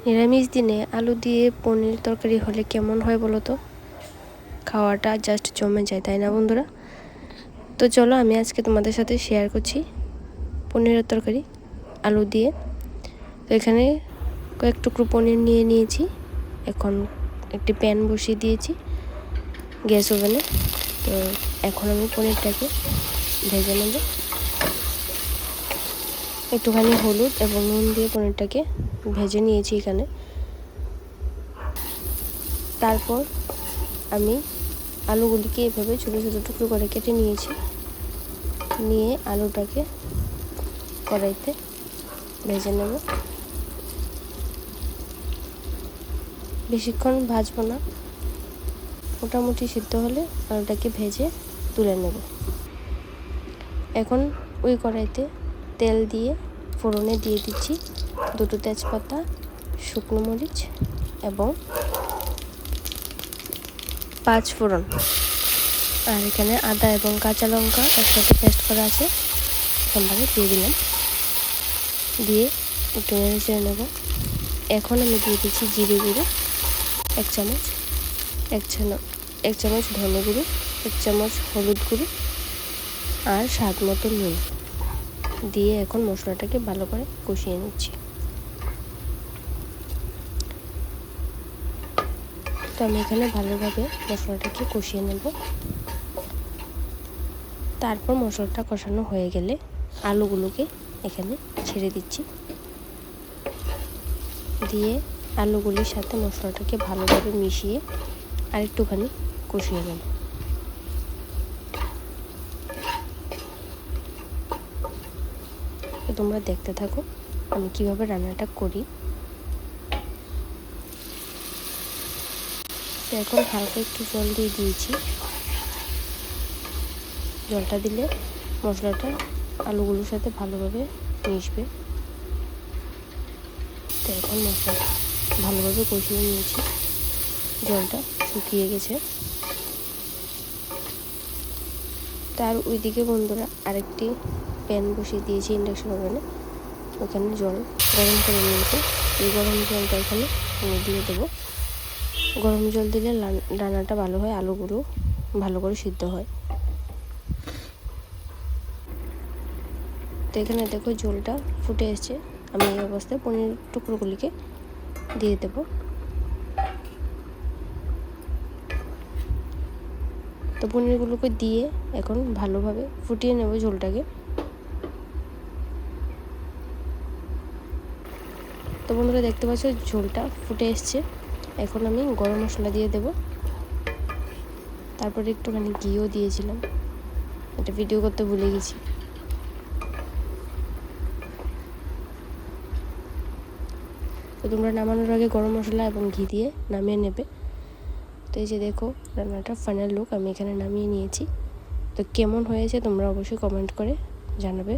নিরামিষ দিনে আলু দিয়ে পনির তরকারি হলে কেমন হয় বলো তো? খাওয়াটা জাস্ট জমে যায়, তাই না বন্ধুরা? তো চলো আমি আজকে তোমাদের সাথে শেয়ার করছি পনিরের তরকারি আলু দিয়ে। তো এখানে কয়েক টুকরো পনির নিয়ে নিয়েছি। এখন একটি প্যান বসিয়ে দিয়েছি গ্যাস ওভেনে। তো এখন আমি পনিরটাকে ভেজে নেব। একটুখানি হলুদ এবং নুন দিয়ে পনিরটাকে ভেজে নিয়েছি এখানে। তারপর আমি আলুগুলিকে এভাবে ছোটো ছোটো টুকরো করে কেটে নিয়েছি। নিয়ে আলুটাকে কড়াইতে ভেজে নেব। বেশিক্ষণ ভাজবো না, মোটামুটি সিদ্ধ হলে আলুটাকে ভেজে তুলে নেব। এখন ওই কড়াইতে তেল দিয়ে ফোড়নে দিয়ে দিচ্ছি 2টো তেজপাতা, শুকনো মরিচ এবং 5 ফোড়ন। আর এখানে আদা এবং কাঁচা লঙ্কা একসাথে পেস্ট করা আছে, এখানটাকে দিয়ে দিলাম। দিয়ে একটু নেড়ে চেড়ে নেব। এখন আমি দিয়ে দিচ্ছি জিরে গুঁড়ো 1 চামচ, 1 চামচ ধনে গুঁড়ো, 1 চামচ হলুদ গুঁড়ো আর স্বাদ মতো নুন দিয়ে এখন মশলাটাকে ভালো করে কষিয়ে নিচ্ছি। তো আমি এখানে ভালোভাবে মশলাটাকে কষিয়ে নেব। তারপর মশলাটা কষানো হয়ে গেলে আলুগুলোকে এখানে ছেড়ে দিচ্ছি। দিয়ে আলুগুলির সাথে মশলাটাকে ভালোভাবে মিশিয়ে আরেকটুখানি কষিয়ে নেব। তো তোমরা দেখতে থাকো আমি কিভাবে রান্নাটা করি। তো এখন হালকা একটু জল দিয়ে দিয়েছি। জলটা দিলে মশলাটা আলুগুলোর সাথে ভালোভাবে মিশবে। তো এখন মশলাটা ভালোভাবে কষিয়ে নিয়েছি, জলটা শুকিয়ে গেছে। তার ওইদিকে বন্ধুরা আরেকটি প্যান বসিয়ে দিয়েছি ইন্ডাকশন ওভেনে। ওখানে জল গরম করে নিয়েছি। এই গরম জলটা এখানে আমি দিয়ে দেবো। গরম জল দিলে রান্নাটা ভালো হয়, আলুগুলো ভালো করে সিদ্ধ হয়। তো এখানে দেখো ঝোলটা ফুটে এসছে। আমি এই অবস্থায় পনির টুকরোগুলিকে দিয়ে দেব। তো পনিরগুলোকে দিয়ে এখন ভালোভাবে ফুটিয়ে নেব ঝোলটাকে। তো বন্ধুরা দেখতে পাচ্ছ ঝোলটা ফুটে এসছে। এখন আমি গরম মশলা দিয়ে দেব। তারপরে একটুখানি ঘিও দিয়েছিলাম, এটা ভিডিও করতে ভুলে গেছি। তো তোমরা নামানোর আগে গরম মশলা এবং ঘি দিয়ে নামিয়ে নেবে। তো এই যে দেখো রান্নাটা ফাইনাল লুক আমি এখানে নামিয়ে নিয়েছি। তো কেমন হয়েছে তোমরা অবশ্যই কমেন্ট করে জানাবে।